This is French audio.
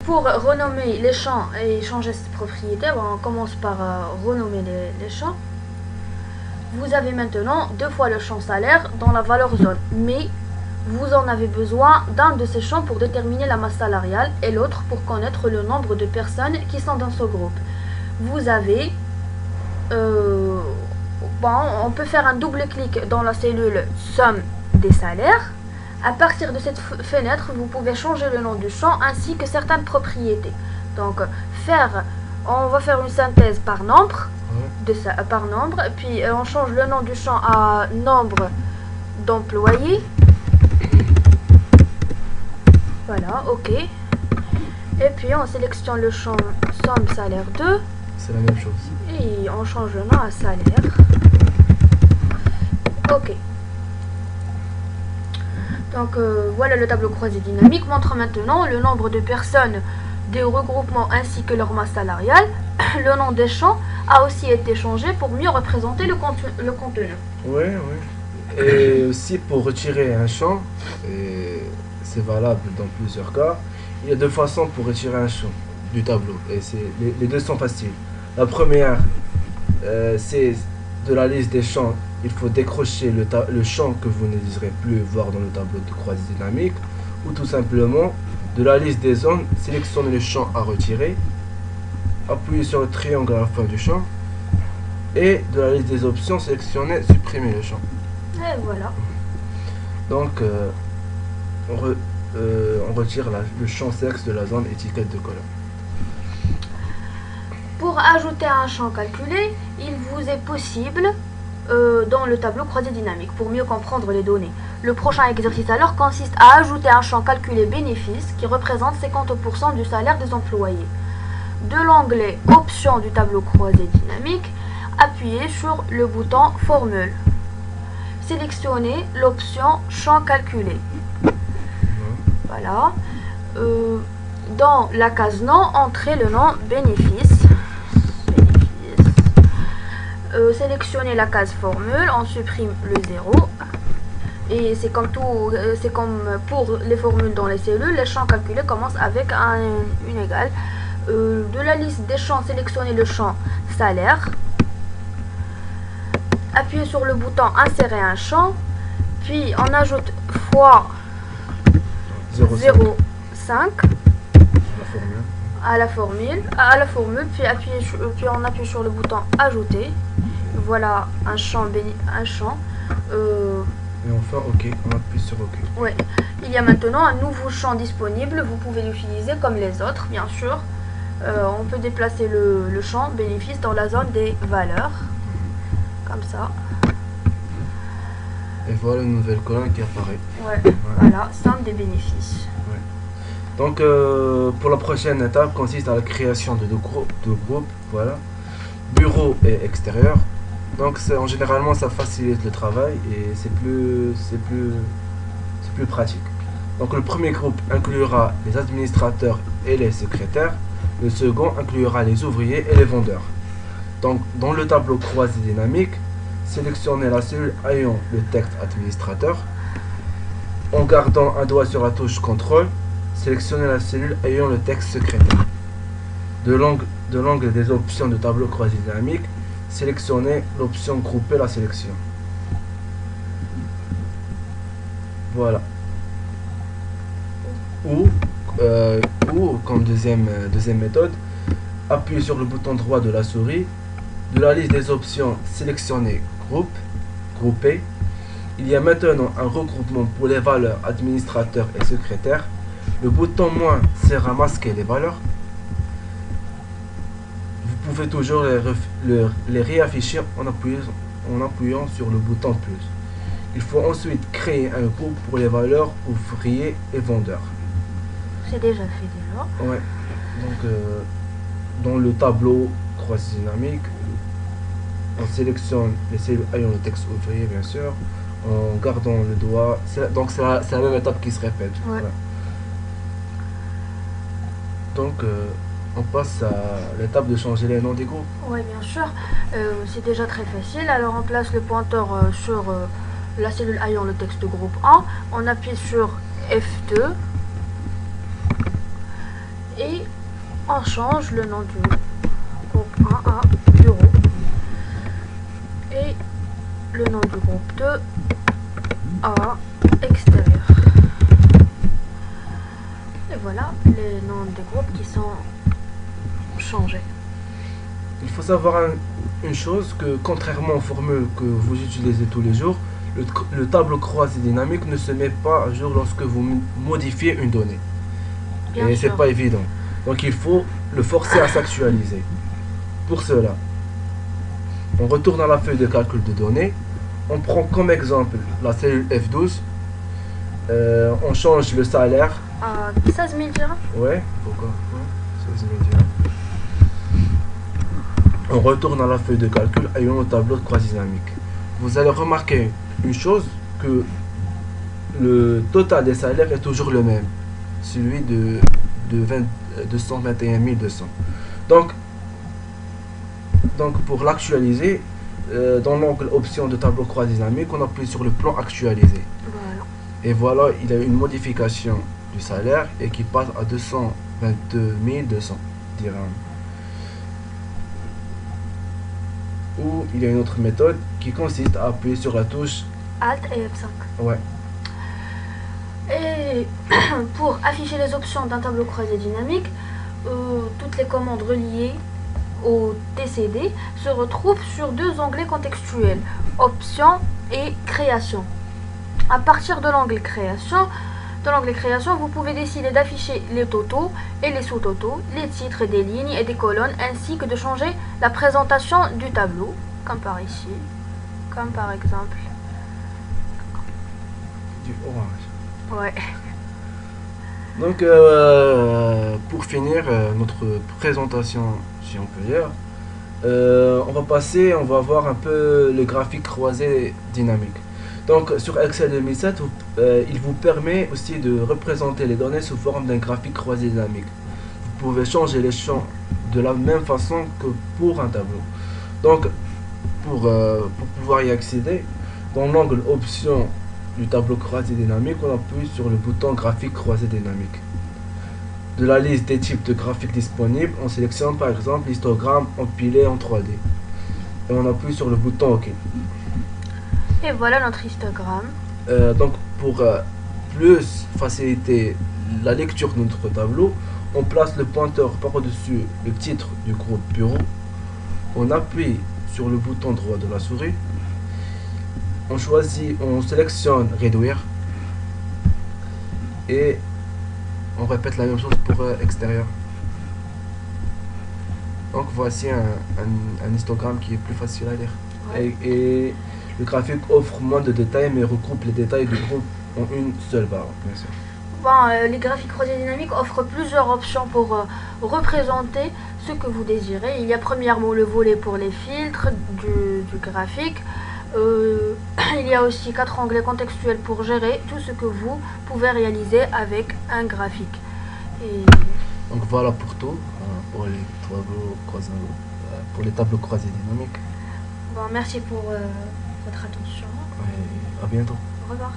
Pour renommer les champs et changer cette propriété, on commence par renommer les champs. Vous avez maintenant 2 fois le champ salaire dans la valeur zone, mais vous en avez besoin d'un de ces champs pour déterminer la masse salariale et l'autre pour connaître le nombre de personnes qui sont dans ce groupe. Vous avez, on peut faire un double clic dans la cellule somme des salaires. À partir de cette fenêtre, vous pouvez changer le nom du champ ainsi que certaines propriétés. Donc, on va faire une synthèse par nombre, puis on change le nom du champ à nombre d'employés. Voilà, ok. Et puis on sélectionne le champ somme salaire 2. C'est la même chose. Et on change le nom à salaire. Ok. Donc voilà, le tableau croisé dynamique montre maintenant le nombre de personnes des regroupements ainsi que leur masse salariale. Le nom des champs a aussi été changé pour mieux représenter le contenu. Oui, oui. Et aussi pour retirer un champ, et c'est valable dans plusieurs cas, il y a 2 façons pour retirer un champ du tableau. Et les 2 sont faciles. La première, c'est de la liste des champs. Il faut décrocher le champ que vous ne désirez plus voir dans le tableau de croisée dynamique, ou tout simplement de la liste des zones, sélectionnez le champ à retirer, appuyez sur le triangle à la fin du champ, et de la liste des options, sélectionnez supprimer le champ. Et voilà. Donc on retire le champ sexe de la zone étiquette de colonne. Pour ajouter un champ calculé, il vous est possible dans le tableau croisé dynamique pour mieux comprendre les données. Le prochain exercice alors consiste à ajouter un champ calculé bénéfice qui représente 50% du salaire des employés. De l'onglet options du tableau croisé dynamique, appuyez sur le bouton formule. Sélectionnez l'option champ calculé. Voilà. Dans la case nom, entrez le nom bénéfice. Sélectionnez la case formule, on supprime le 0. Et c'est comme pour les formules dans les cellules, les champs calculés commencent avec une égale. De la liste des champs, sélectionnez le champ salaire. Appuyez sur le bouton insérer un champ, puis on ajoute fois 0,5 à la formule, puis on appuie sur le bouton ajouter. Voilà un champ. Et enfin OK, on appuie sur OK. Ouais. Il y a maintenant un nouveau champ disponible, vous pouvez l'utiliser comme les autres bien sûr. On peut déplacer le champ bénéfice dans la zone des valeurs, comme ça. Et voilà une nouvelle colonne qui apparaît. Ouais. Voilà, somme des bénéfices. Ouais. Donc pour la prochaine étape consiste à la création de 2 groupes, voilà, bureau et extérieur. Donc généralement ça facilite le travail et c'est plus pratique. Donc le premier groupe inclura les administrateurs et les secrétaires, le second inclura les ouvriers et les vendeurs. Donc dans le tableau croisé dynamique, sélectionnez la cellule ayant le texte administrateur. En gardant un doigt sur la touche contrôle, sélectionnez la cellule ayant le texte secrétaire. De l'angle des options de tableau croisé dynamique, sélectionnez l'option grouper la sélection. Voilà. Ou comme deuxième méthode, appuyez sur le bouton droit de la souris. De la liste des options, sélectionnez grouper. Il y a maintenant un regroupement pour les valeurs administrateurs et secrétaires. Le bouton moins sert à masquer les valeurs. Vous pouvez toujours les réafficher en appuyant sur le bouton plus. Il faut ensuite créer un groupe pour les valeurs ouvriers et vendeurs. C'est déjà fait déjà. Ouais. Donc dans le tableau croisé dynamique, on sélectionne les cellules ayant le texte ouvrier bien sûr, en gardant le doigt. Donc c'est la même étape qui se répète. Ouais. Voilà. Donc on passe à l'étape de changer les noms des groupes. Oui, bien sûr. C'est déjà très facile. Alors on place le pointeur sur la cellule ayant le texte groupe 1. On appuie sur F2. Et on change le nom du groupe 1 à bureau. Et le nom du groupe 2 à extérieur. Et voilà les noms des groupes qui sont changés. Il faut savoir une chose, que contrairement aux formules que vous utilisez tous les jours, le tableau croisé dynamique ne se met pas à jour lorsque vous modifiez une donnée. Bien Et c'est sûr. pas évident. Donc il faut le forcer à s'actualiser. Pour cela, on retourne à la feuille de calcul de données. On prend comme exemple la cellule F12. On change le salaire. À 16 000 dirhams. Ouais, pourquoi? Ouais, 16 000 dirhams. On retourne à la feuille de calcul et au tableau de croisée dynamique. Vous allez remarquer une chose, que le total des salaires est toujours le même, celui de 221 200. Donc pour l'actualiser, dans l'onglet option de tableau croisé dynamique, on appuie sur le plan actualisé. Voilà. Et voilà, il y a une modification du salaire et qui passe à 222 200 dirhams. Ou il y a une autre méthode qui consiste à appuyer sur la touche Alt et F5. ouais. Et pour afficher les options d'un tableau croisé dynamique, toutes les commandes reliées au TCD se retrouvent sur deux onglets contextuels, Options et Création. À partir de l'onglet Création, vous pouvez décider d'afficher les totaux et les sous-totaux, les titres des lignes et des colonnes, ainsi que de changer la présentation du tableau, comme par ici, comme par exemple. Du orange. Ouais. Donc pour finir notre présentation, si on peut dire, on va voir un peu le graphique croisé dynamique. Donc sur Excel 2007, il vous permet aussi de représenter les données sous forme d'un graphique croisé dynamique. Vous pouvez changer les champs de la même façon que pour un tableau. Donc pour pouvoir y accéder, dans l'angle option du tableau croisé dynamique, on appuie sur le bouton graphique croisé dynamique. De la liste des types de graphiques disponibles, on sélectionne par exemple l'histogramme empilé en 3D. Et on appuie sur le bouton OK. Et voilà notre histogramme. Donc pour plus faciliter la lecture de notre tableau, on place le pointeur par-dessus le titre du groupe bureau. On appuie sur le bouton droit de la souris. On sélectionne réduire. Et on répète la même chose pour extérieur. Donc voici un histogramme qui est plus facile à lire. Ouais. Et le graphique offre moins de détails mais regroupe les détails du groupe en une seule barre, bien sûr. Bon, les graphiques croisés dynamiques offrent plusieurs options pour représenter ce que vous désirez. Il y a premièrement le volet pour les filtres du graphique. Il y a aussi 4 onglets contextuels pour gérer tout ce que vous pouvez réaliser avec un graphique. Et Donc voilà pour tout, pour les tableaux croisés dynamiques. bon, merci pour votre attention. Et à bientôt. Au revoir.